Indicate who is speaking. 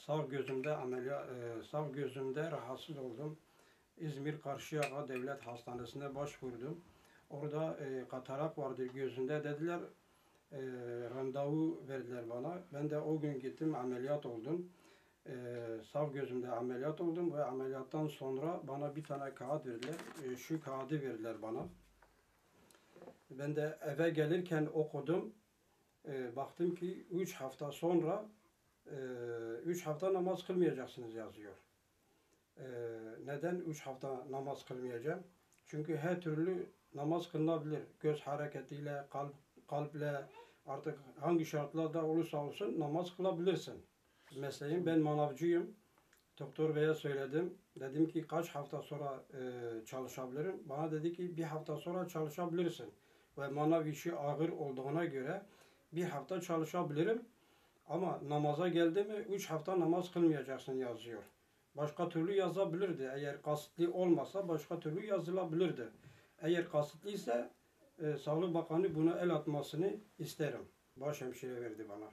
Speaker 1: Sağ gözümde rahatsız oldum. İzmir Karşıyaka Devlet Hastanesi'ne başvurdum. Orada katarak vardır gözünde dediler. Randevu verdiler bana. Ben de o gün gittim, ameliyat oldum. Sağ gözümde ameliyat oldum ve ameliyattan sonra bana bir tane kağıt verdiler. Şu kağıdı verdiler bana. Ben de eve gelirken okudum. Baktım ki 3 hafta sonra 3 hafta namaz kılmayacaksınız yazıyor. Neden 3 hafta namaz kılmayacağım? Çünkü her türlü namaz kılınabilir. Göz hareketiyle, kalple, artık hangi şartlarda olursa olsun namaz kılabilirsin. Mesleğim, ben manavcıyım. Doktor beye söyledim. Dedim ki kaç hafta sonra çalışabilirim? Bana dedi ki bir hafta sonra çalışabilirsin. Ve manav işi ağır olduğuna göre bir hafta çalışabilirim. Ama namaza geldi mi 3 hafta namaz kılmayacaksın yazıyor. Başka türlü yazabilirdi. Eğer kasıtlı olmasa başka türlü yazılabilirdi. Eğer kasıtlıysa Sağlık Bakanı buna el atmasını isterim. Başhemşire verdi bana.